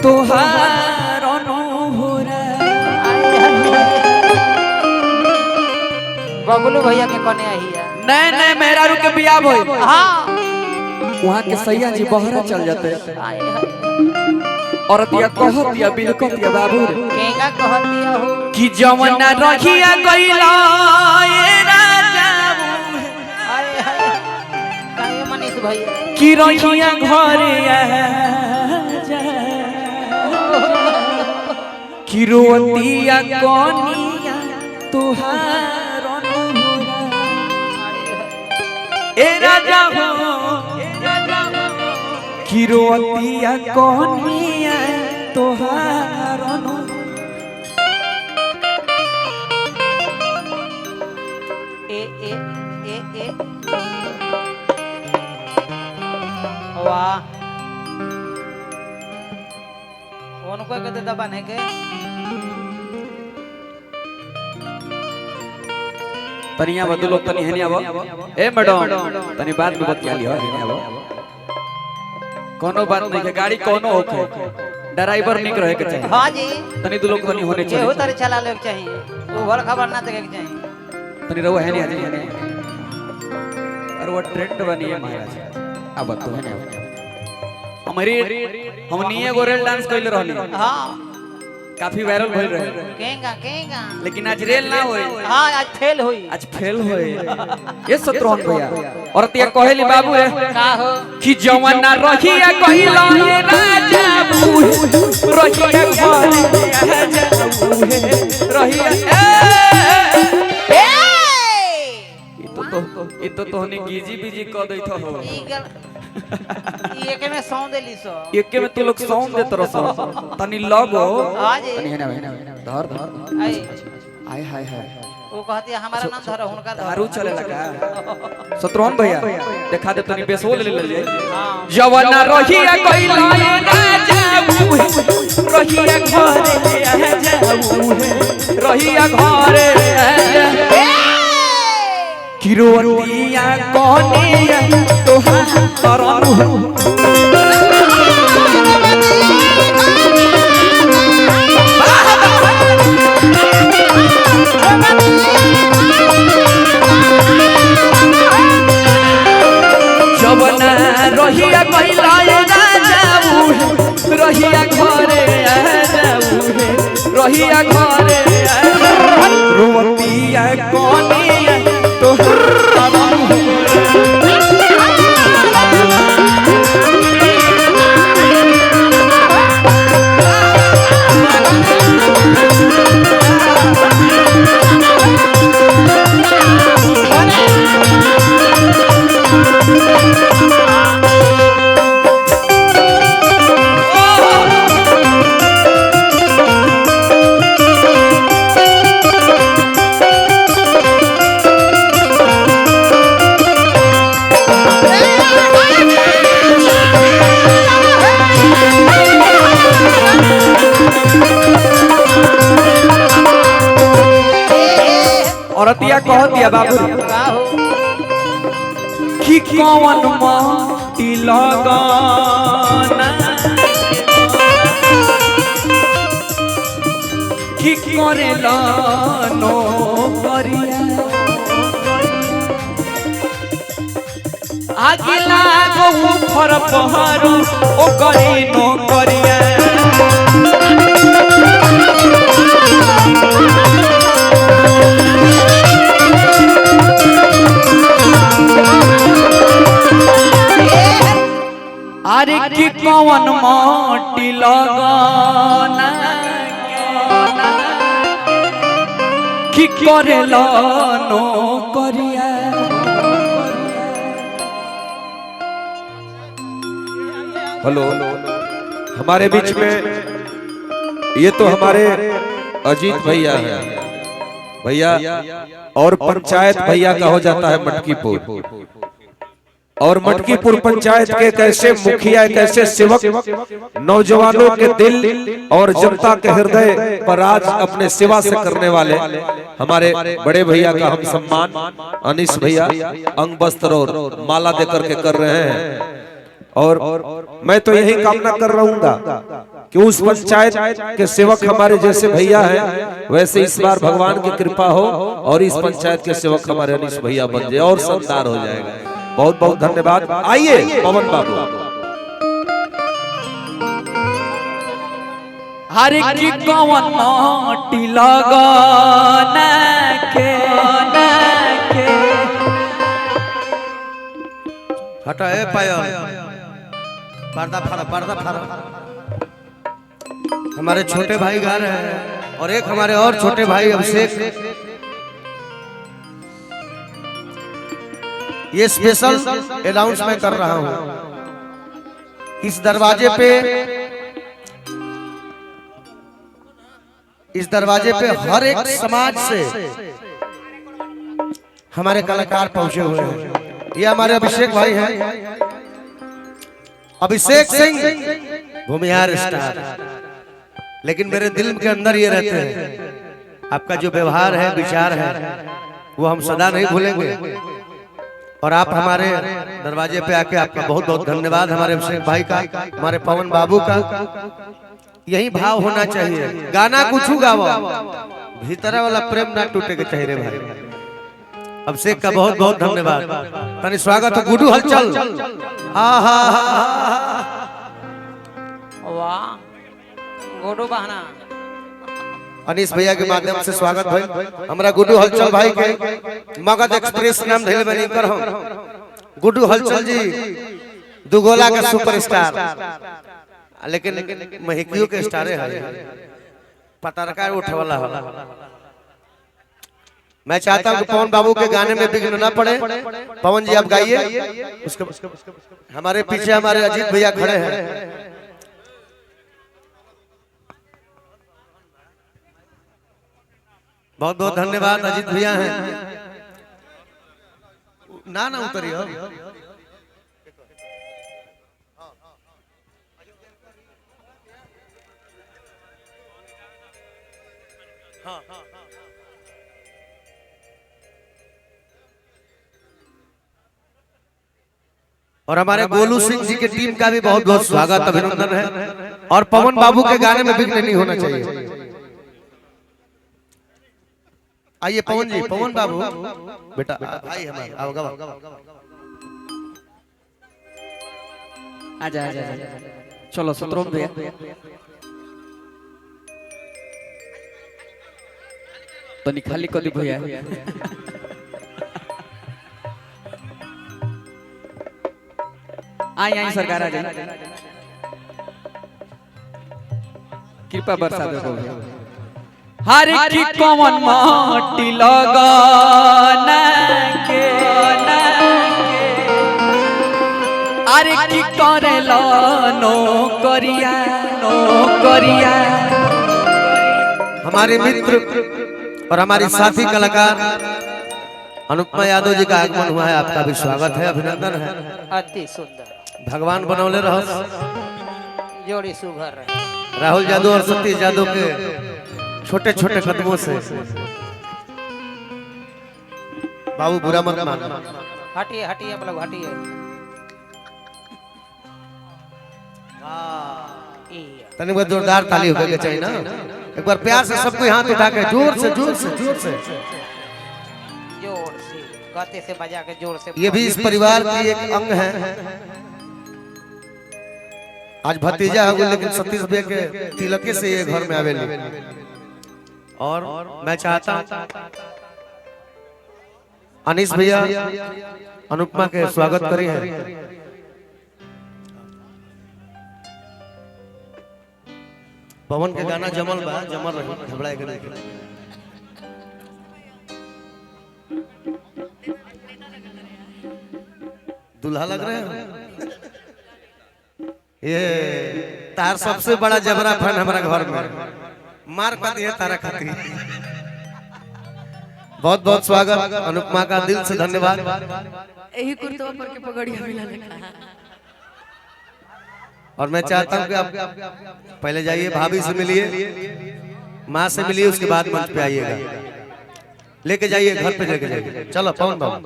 तोहार अनुभूरा बबलू भैया के कने आहिया नहीं नहीं मेहरारू के बियाह भइल। हां वहां के सैया जी बहरा चल जाते आए हाय औरतिया कहतिया बिलकतिया बाबू केगा कहतिया हो कि जवना रखिया गइला ए राजा आए हाय काहे मनीष भैया कि रखिया घरे आ जा कि रोतिया कोनिया तुहार अनुभूरा ए राजा हो कि रोतिया कोनिया तुहार अनुभूरा ए वाह उनको कहते दबाने के तनिया बदलो तनी हेनी आबो ए मैडम तनी बात में बतिया लियो हेनी आबो कोनो बात नहीं के गाड़ी कोनो होखे ड्राइवर निक रहे के चाहिए। हां जी तनी दो लोग तनी होने चाहिए केहू तरह चला ले के चाहिए वो भर खबर ना देखे के चाहिए तनी रहो हेनी आजी हेनी और वो ट्रेंड बनी है महाराज अब तो है हमारी हमनी एगो रेल डांस कइले रहली हां काफी वायरल भइल रहे केगा लेकिन आज रेल ना होई हां आज फेल हुई आज फेल होए ये शत्रुघ्न भैया और तिया कहेली बाबू रे का हो कि जवाना रहिया कहिला ये राजा बूहे रहिया घरे राजा रहिया ई तो तोहनी गीजी बीजी क दैत हो ई एके में सौ देली सो एके में तू लोग साउंड देत रहो तनी लगो हां जी तनी हेना धर आई आय हाय हाय वो कहती हमारा नाम धर हुनका दारू चले लगा शत्रुघ्न भैया देखा दे तनी बेसोल ले ले हां जवाना रहिया कइला ये राजा बूहे रहिया घरे आजा बूहे रहिया घरे आजा किरोतिया कोनिया तोहार जवना रहिया कइला राजा बूहे रहिया घरे आजा बूहे रहिया घरे रोतिया कोनिया औरतिया कहतिया बाबू का हो कि कौन माटी लगाना कि करेला नो करिया आगे लागो फर पहारू ओ करी नो करिया अरे कि कौन माटी लगाना कि करेला नो करिया हेलो हमारे बीच में ये तो हमारे अजीत भैया है भैया और पंचायत भैया का हो जाता है मटकीपुर और मटकीपुर पंचायत के कैसे मुखिया कैसे सेवक नौजवानों के दिल और जनता के हृदय पर आज अपने सेवा से करने वाले हमारे बड़े भैया का हम सम्मान अनीश भैया अंग वस्त्र और माला देकर के कर रहे हैं। और मैं तो यही कामना कर रहूंगा कि उस पंचायत के सेवक हमारे जैसे भैया हैं, वैसे इस बार भगवान की कृपा हो और इस पंचायत के सेवक हमारे अनीश भैया बन जाए और शानदार हो जाएगा। बहुत बहुत धन्यवाद। आइए पवन बाबू। हर की कौन माटी लगाना के हटा ए पायो पर्दा फाड़ा। हमारे छोटे भाई गा रहे हैं और एक हमारे और छोटे भाई अभिषेक। ये स्पेशल अनाउंस मैं कर रहा हूं। इस दरवाजे पे हर एक समाज से हमारे कलाकार पहुंचे हुए हैं। ये हमारे अभिषेक भाई हैं, अभिषेक सिंह भूमिहार स्टार। लेकिन मेरे दिल के अंदर ये रहते हैं, आपका जो व्यवहार है, विचार है, वो हम सदा नहीं भूलेंगे। और आप हमारे दरवाजे पे आके आपका बहुत बहुत धन्यवाद। हमारे अभिषेक भाई का, हमारे पवन बाबू का यही भाव होना चाहिए। गाना कुछ गाओ, भीतर वाला प्रेम ना टूटे के चाहिए भाई। अभिषेक का बहुत बहुत धन्यवाद। तनी स्वागत है गुडू हलचल। वाह गुडू बहना अनीश भैया के माध्यम से स्वागत भाई। हमारा गुडू हलचल भाई के मगध एक्सप्रेस नाम धैले बनी कर हम गुडू हलचल जी दुगोला का सुपरस्टार। लेकिन महिकियों के स्टारे है, पतारका उठे वाला होला। मैं चाहता हूं कि पवन बाबू के गाने में विघ्न ना पड़े। पवन जी आप गाइए। उसके हमारे पीछे हमारे अजीत भैया खड़े हैं। बहुत बहुत धन्यवाद अजीत भैया हैं। ना उतरियो। और हमारे गोलू सिंह जी की टीम का भी बहुत बहुत स्वागत अभिनंदन है। और पवन बाबू के गाने में विघ्न नहीं होना चाहिए। आइए पवन जी, पवन बाबू बेटा भाई हमारे आओ गाओ। आजा चलो सत्रों भैया। तो निखाली को दी भैया। आई सरकार आ जाए, कृपा बरसा दो। हर की कौन माटी लगाना के अरे की करेला नौकरिया हमारे मित्र और हमारी साथी कलाकार अनुपमा यादव जी का आगमन हुआ है। आपका भी स्वागत है, अभिनंदन है। अति सुंदर भगवान बनौले रहो, जोड़ी सुघर रहे। राहुल यादव और सतीश यादव के छोटे छोटे कदमों से बाबू बुरा मत मानो। हटिए आप लोग हटिए। तनिक बार जोरदार ताली हो गई चाहिए ना। एक बार प्यार से सबको हाथ उठा के जोर से गाते से बजा के जोर से। ये भी इस परिवार की एक अंग है। आज भतीजा है लेकिन सतीश भैया के तिलके से ये घर में आवेली। और मैं चाहता हूं अनीश भैया अनुपमा के स्वागत करी है। पवन के गाना जमल रही घबराए के नहीं। दूल्हा लग रहे हैं। ये तार सबसे बड़ा जबरा फैन हमारा घर में मार कर दिया तारा खाती। बहुत बहुत स्वागत अनुपमा का, दिल से धन्यवाद। यही कुर्ता पर के पगड़िया मिला लिखा। और मैं चाहता हूं कि आप पहले जाइए, भाभी से मिलिए, माँ से मिलिए, उसके बाद मंच पे आइएगा। लेके जाइए घर पे, लेके जाइए। चलो पवन बाबू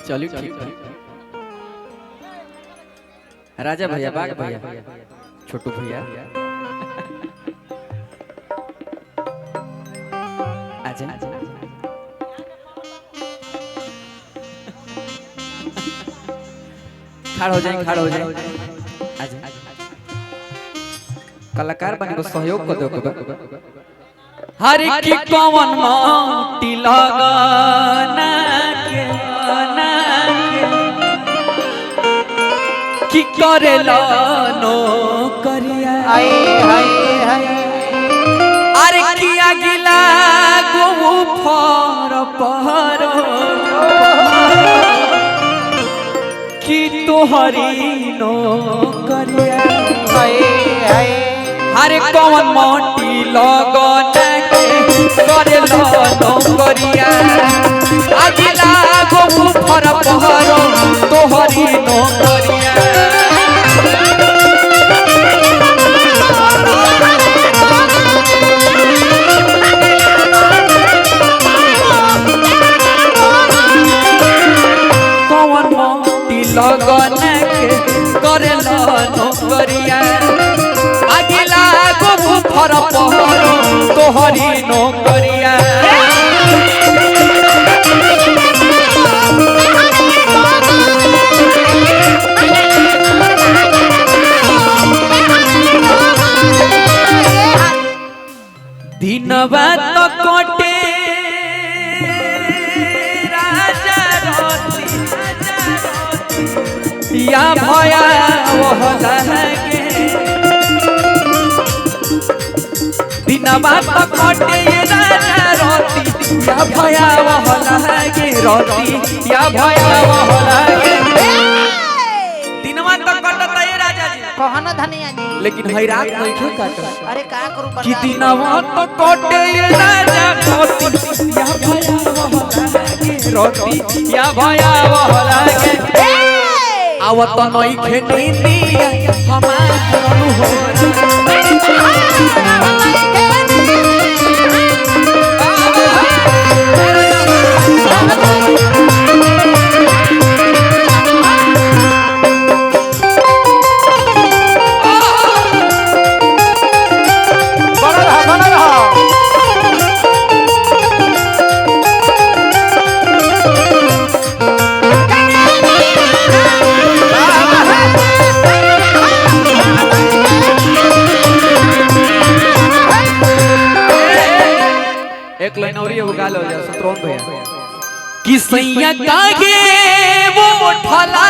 चलिए ठीक है। राजा भैया, बाग भैया, छोटू भैया, आजा। खड़ हो जाए, खड़ हो जाए, आजा। कलाकार बने को सहयोग कर दो। हरे की कौन माटी लगाना के की करेला नो करिया हाय हाय हाय अरे किया गिला गो फर पहरो की तोहरी नो करिया हाय हाय हरे कौन माटी लगना के करेला नो करिया अगिला गो फर पहरो तोहरी नो करिया लगन के करेला नौकरिया अगिला गो फर पहरो तोहरी नौकरिया दिनवा तो कोटे या भया वह लगे दिनवा तो कटे राजा रोती या भया वह लगे रोती या भया वह लगे दिनवा तो कटता ये राजा जी कहना धनिया जी लेकिन हई रात नहीं क्यों काट अरे का करूं कि दिनवा तो कटे ये राजा रोती या भया वह लगे रोती या भया वह लगे आवत नई खेती दिया हमार करू हो एक लाइन और ये गाल हो जाए सत्रौन भैया कि सैया कागे वो ठला